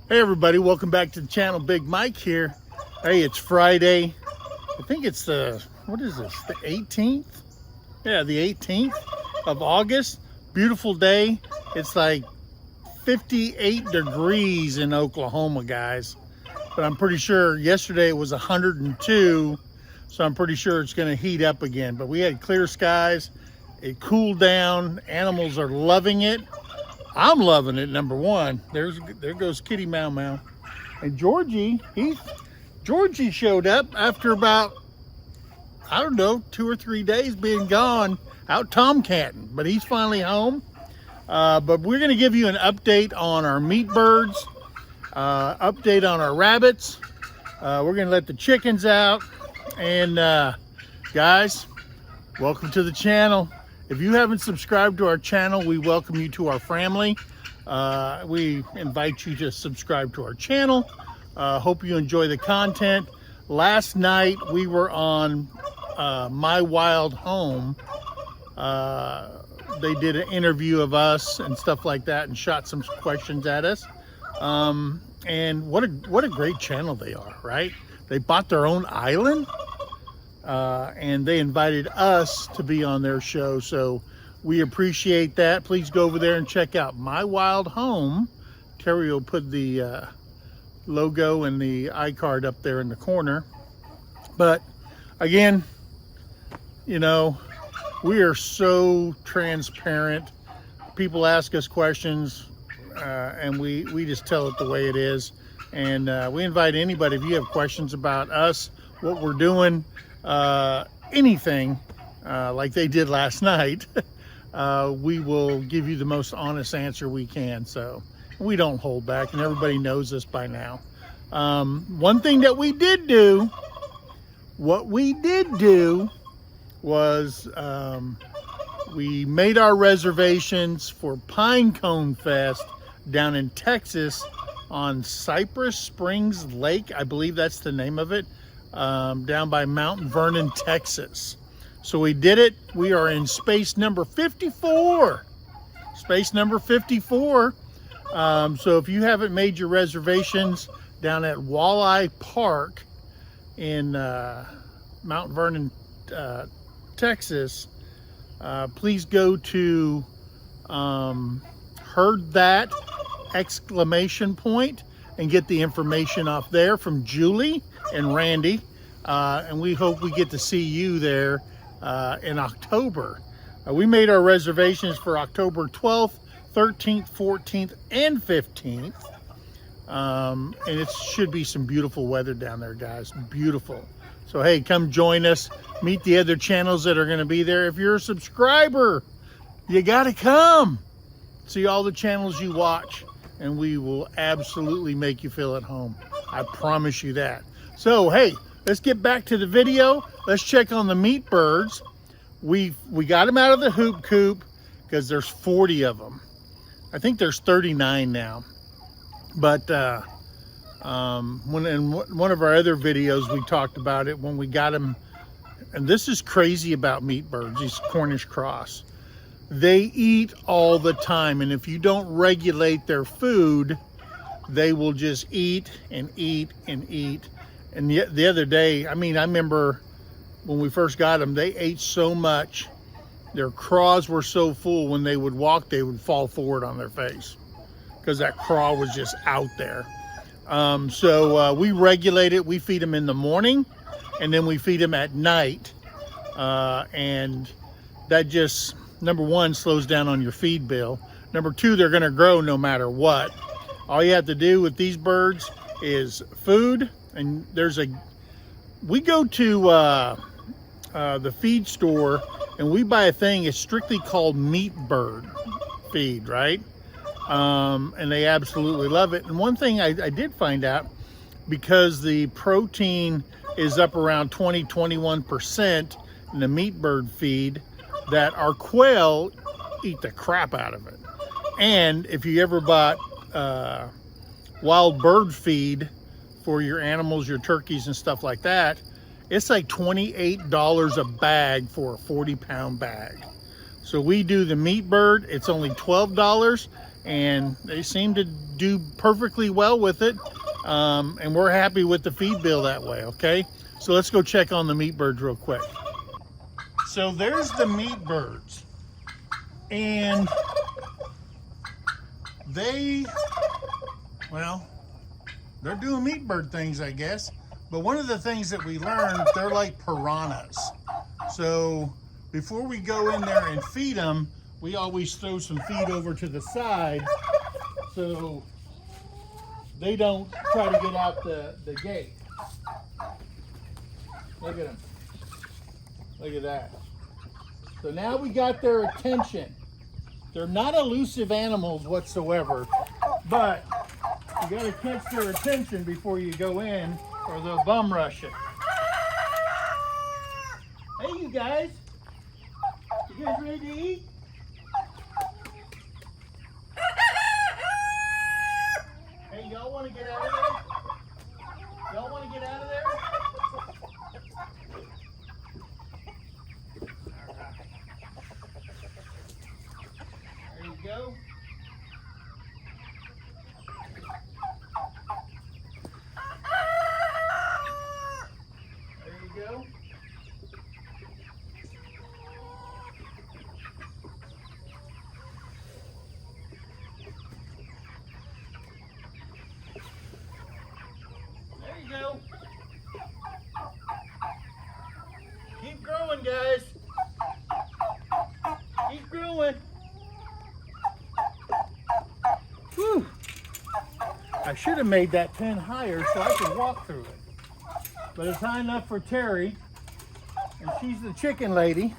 Hey everybody, welcome back to the channel. Big Mike here. Hey, it's Friday. I think it's the, what is this, the 18th? Yeah, the 18th of August. Beautiful day. It's like 58 degrees in Oklahoma, guys. But I'm pretty sure yesterday it was 102, so I'm pretty sure it's going to heat up again. But we had clear skies. It cooled down. Animals are loving it. I'm loving it, number one. There goes Kitty Mau Mau. And Georgie showed up after about, I don't know, 2 or 3 days being gone out tomcatting. But he's finally home. But we're going to give you an update on our meat birds, update on our rabbits. We're going to let the chickens out. And guys, welcome to the channel. If you haven't subscribed to our channel, we welcome you to our family. We invite you to subscribe to our channel. Hope you enjoy the content. Last night we were on My Wild Home. They did an interview of us and stuff like that and shot some questions at us. And what a great channel they are, right? They bought their own island. And they invited us to be on their show, so we appreciate that. Please go over there and check out My Wild Home. Terry will put the logo and the iCard up there in the corner. But again, you know, we are so transparent. People ask us questions, and we just tell it the way it is. And we invite anybody, if you have questions about us, what we're doing, anything like they did last night, we will give you the most honest answer we can. So we don't hold back, and everybody knows this by now. One thing that we did do, was we made our reservations for Pine Cone Fest down in Texas on Cypress Springs Lake. I believe that's the name of it. Down by Mount Vernon, Texas. So we did it. We are in space number 54. Space number 54. So if you haven't made your reservations down at Walleye Park in Mount Vernon, Texas, please go to Heard That! And get the information off there from Julie and Randy, and we hope we get to see you there in October. We made our reservations for October 12th, 13th, 14th, and 15th, and it should be some beautiful weather down there, guys. Beautiful. So hey, come join us, meet the other channels that are going to be there. If you're a subscriber, you got to come see all the channels you watch, and we will absolutely make you feel at home. I promise you that. So hey, let's get back to the video. Let's check on the meat birds. We got them out of the hoop coop because there's 40 of them. I think there's 39 now. But when in one of our other videos we talked about it when we got them. And this is crazy about meat birds, these Cornish Cross. They eat all the time, and if you don't regulate their food, they will just eat and eat and eat. And the other day, I remember when we first got them, they ate so much. Their craws were so full, when they would walk, they would fall forward on their face because that craw was just out there. So we regulate it. We feed them in the morning, and then we feed them at night. And that just, number one, slows down on your feed bill. Number two, they're going to grow no matter what. All you have to do with these birds is food. And we go to the feed store and we buy a thing. It's strictly called meat bird feed, right? And they absolutely love it. And one thing I did find out, because the protein is up around 21% in the meat bird feed, that our quail eat the crap out of it. And if you ever bought wild bird feed for your animals, your turkeys and stuff like that, it's like $28 a bag for a 40-pound bag. So we do the meat bird, it's only $12, and they seem to do perfectly well with it. And we're happy with the feed bill that way, okay? So let's go check on the meat birds real quick. So there's the meat birds. And well, they're doing meat bird things, I guess. But one of the things that we learned, they're like piranhas. So before we go in there and feed them, we always throw some feed over to the side so they don't try to get out the gate. Look at them. Look at that. So now we got their attention. They're not elusive animals whatsoever, but you gotta catch their attention before you go in or they'll bum rush it. Hey, you guys. You guys ready to eat? Hey, y'all want to get out of there? Y'all want to get out of there? All right. There you go. There you go. There you go. Keep growing, guys. Keep growing. Whew. I should have made that pen higher so I could walk through it. But it's high enough for Terry, and she's the chicken lady.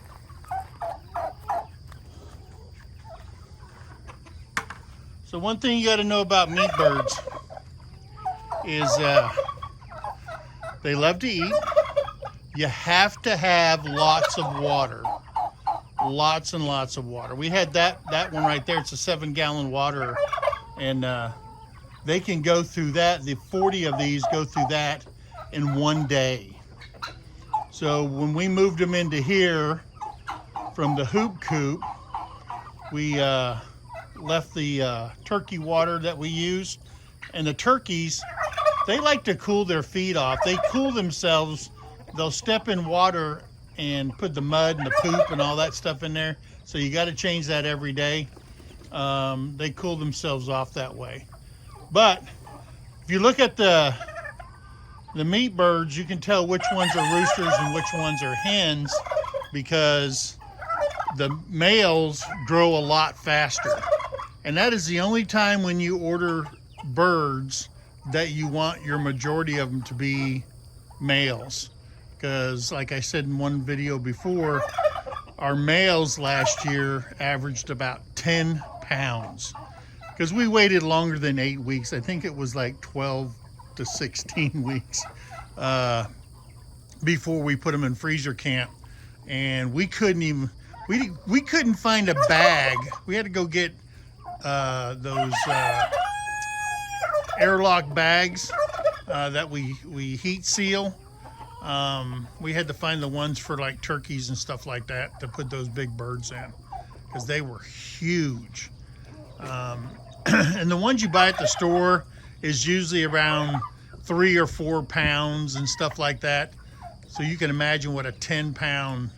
So one thing you got to know about meat birds is they love to eat. You have to have lots of water. Lots and lots of water. We had that one right there. It's a 7-gallon water, and they can go through that. The 40 of these go through that in one day. So when we moved them into here from the hoop coop, we left the turkey water that we use, and the turkeys, they like to cool their feet off. They cool themselves. They'll step in water and put the mud and the poop and all that stuff in there. So you got to change that every day. They cool themselves off that way. But if you look at the meat birds, you can tell which ones are roosters and which ones are hens, because the males grow a lot faster. And that is the only time when you order birds that you want your majority of them to be males. Because like I said in one video before, our males last year averaged about 10 pounds. Because we waited longer than 8 weeks. I think it was like 12 to 16 weeks before we put them in freezer camp. And we couldn't even, we couldn't find a bag. We had to go get those airlock bags that we heat seal. We had to find the ones for like turkeys and stuff like that to put those big birds in, because they were huge. And the ones you buy at the store is usually around 3 or 4 pounds and stuff like that. So you can imagine what a 10-pound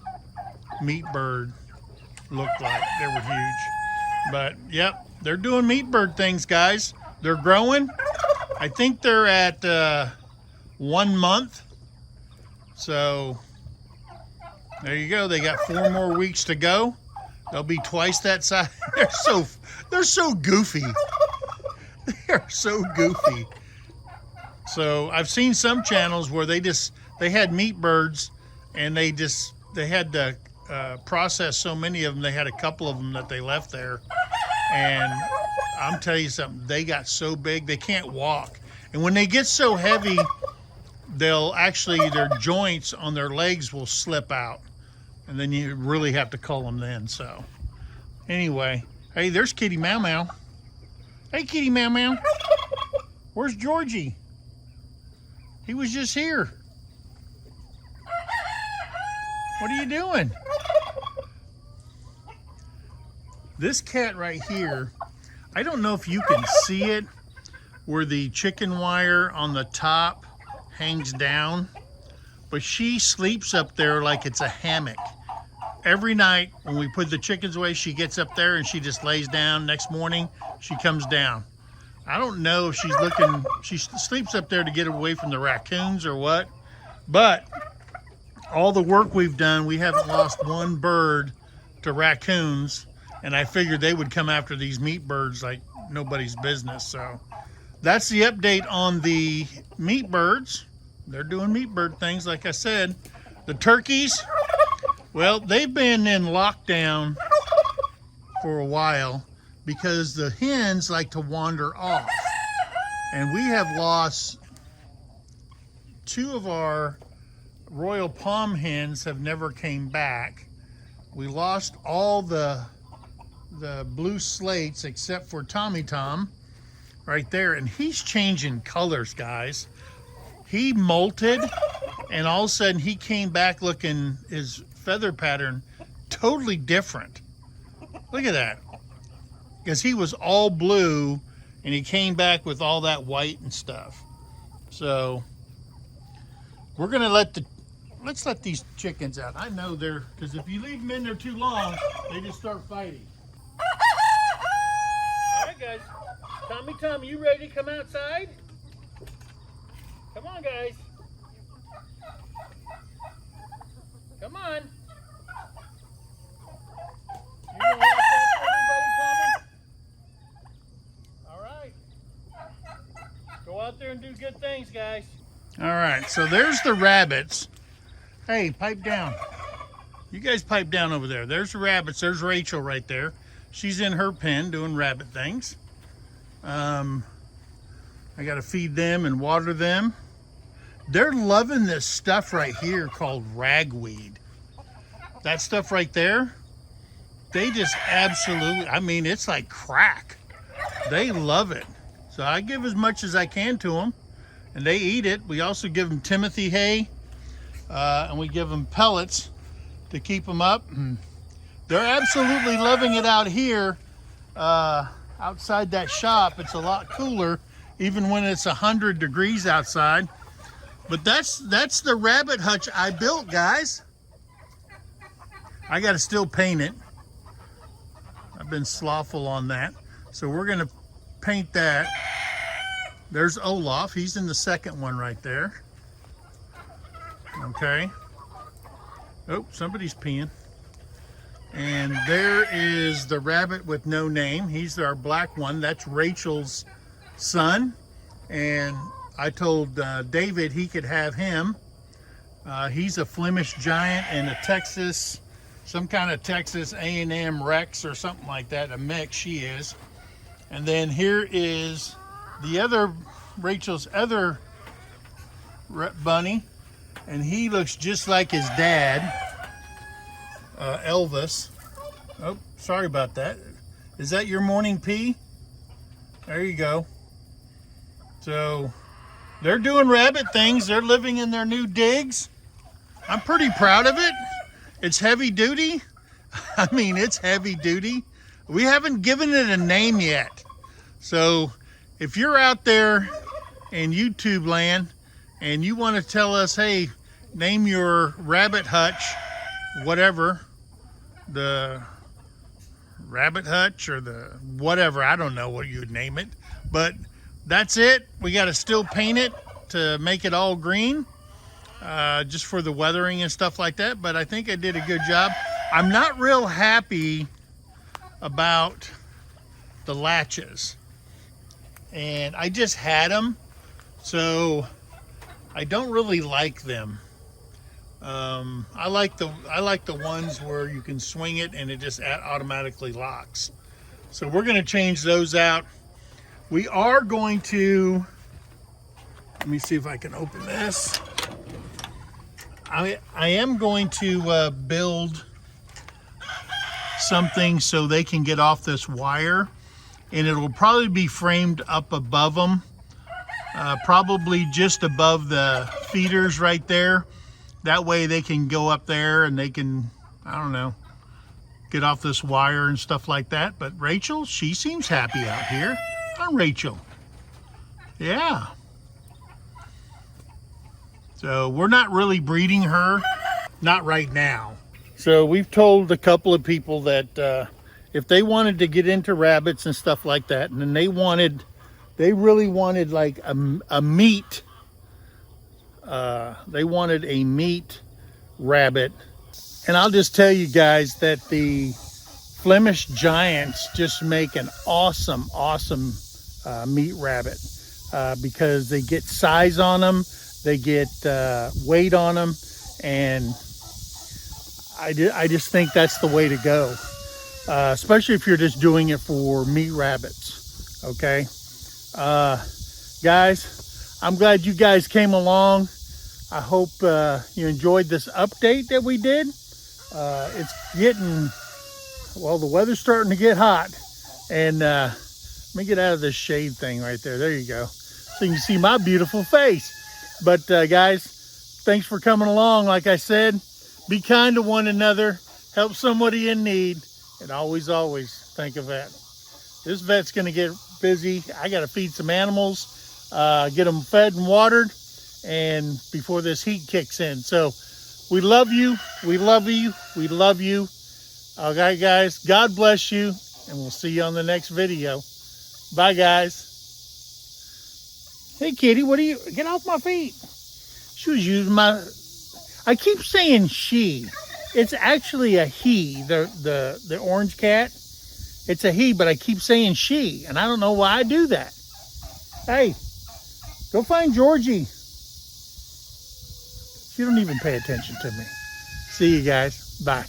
meat bird looked like. They were huge. But yep, they're doing meat bird things, guys. They're growing. I think they're at 1 month. So there you go. They got 4 more weeks to go. They'll be twice that size. They're so goofy. They're so goofy. So I've seen some channels where they had meat birds, and they had to process so many of them. They had a couple of them that they left there, and I'm telling you something, they got so big they can't walk. And when they get so heavy, they'll actually, their joints on their legs will slip out, and then you really have to cull them then. So anyway, hey, there's Kitty Meow Meow. Hey, Kitty Meow Meow. Where's Georgie? He was just here. What are you doing? This cat right here, I don't know if you can see it where the chicken wire on the top hangs down, but she sleeps up there like it's a hammock. Every night when we put the chickens away, she gets up there and she just lays down. Next morning, she comes down. I don't know if she's looking, she sleeps up there to get away from the raccoons or what, but all the work we've done, we haven't lost one bird to raccoons, and I figured they would come after these meat birds like nobody's business. So that's the update on the meat birds. They're doing meat bird things, like I said. The turkeys, well, they've been in lockdown for a while because the hens like to wander off. And we have lost 2 of our Royal Palm hens have never came back. We lost all the blue slates except for Tommy Tom right there, and he's changing colors, guys. He molted, and all of a sudden he came back looking, his feather pattern totally different. Look at that, because he was all blue and he came back with all that white and stuff. So we're gonna let's let these chickens out. I know they're, because if you leave them in there too long, they just start fighting. All right, guys. Tommy, you ready to come outside? Come on, guys. Come on. You gonna watch out for everybody, Tommy? All right. Go out there and do good things, guys. All right, so there's the rabbits. Hey, pipe down. You guys pipe down over there. There's the rabbits. There's Rachel right there. She's in her pen doing rabbit things. I got to feed them and water them. They're loving this stuff right here called ragweed. That stuff right there, they just absolutely, I mean, it's like crack. They love it. So I give as much as I can to them, and they eat it. We also give them Timothy hay. And we give them pellets to keep them up. They're absolutely loving it out here. Outside that shop, it's a lot cooler, even when it's 100 degrees outside. But that's the rabbit hutch I built, guys. I got to still paint it. I've been slothful on that. So we're going to paint that. There's Olaf. He's in the second one right there. Okay. Oh, somebody's peeing. And there is the rabbit with no name. He's our black one. That's Rachel's son. And I told David he could have him. He's a Flemish giant and a Texas, some kind of Texas A&M Rex or something like that. A mix, she is. And then here is the other, Rachel's other bunny. And he looks just like his dad, Elvis. Oh, sorry about that. Is that your morning pee? There you go. So they're doing rabbit things. They're living in their new digs. I'm pretty proud of it. It's heavy duty. I mean, it's heavy duty. We haven't given it a name yet. So if you're out there in YouTube land and you want to tell us, hey, name your rabbit hutch, whatever, the rabbit hutch or the whatever, I don't know what you would name it, but that's it. We got to still paint it to make it all green, just for the weathering and stuff like that, but I think I did a good job. I'm not real happy about the latches, and I just had them, so I don't really like them. I like the ones where you can swing it and it just automatically locks. So we're going to change those out. We are going to, let me see if I can open this. I am going to build something so they can get off this wire, and it will probably be framed up above them, probably just above the feeders right there. That way they can go up there and they can, I don't know, get off this wire and stuff like that. But Rachel, she seems happy out here. Huh, Rachel? Yeah. So we're not really breeding her, not right now. So we've told a couple of people that if they wanted to get into rabbits and stuff like that, and then they really wanted like a meat, they wanted a meat rabbit. And I'll just tell you guys that the Flemish Giants just make an awesome meat rabbit because they get size on them, they get weight on them, and I just think that's the way to go, especially if you're just doing it for meat rabbits. Okay, guys, I'm glad you guys came along. I hope you enjoyed this update that we did. It's getting, well, the weather's starting to get hot, and let me get out of this shade thing right there. There you go, so you can see my beautiful face. But guys, thanks for coming along. Like I said, be kind to one another, help somebody in need, and always think of that. This vet's gonna get busy. I gotta feed some animals, get them fed and watered, and before this heat kicks in. So we love you, we love you, we love you. All right, guys, God bless you, and we'll see you on the next video. Bye, guys. Hey, kitty, what are you, get off my feet. She was using my, I keep saying she. It's actually a he, the orange cat. It's a he, but I keep saying she, and I don't know why I do that. Hey, go find Georgie. She don't even pay attention to me. See you guys. Bye.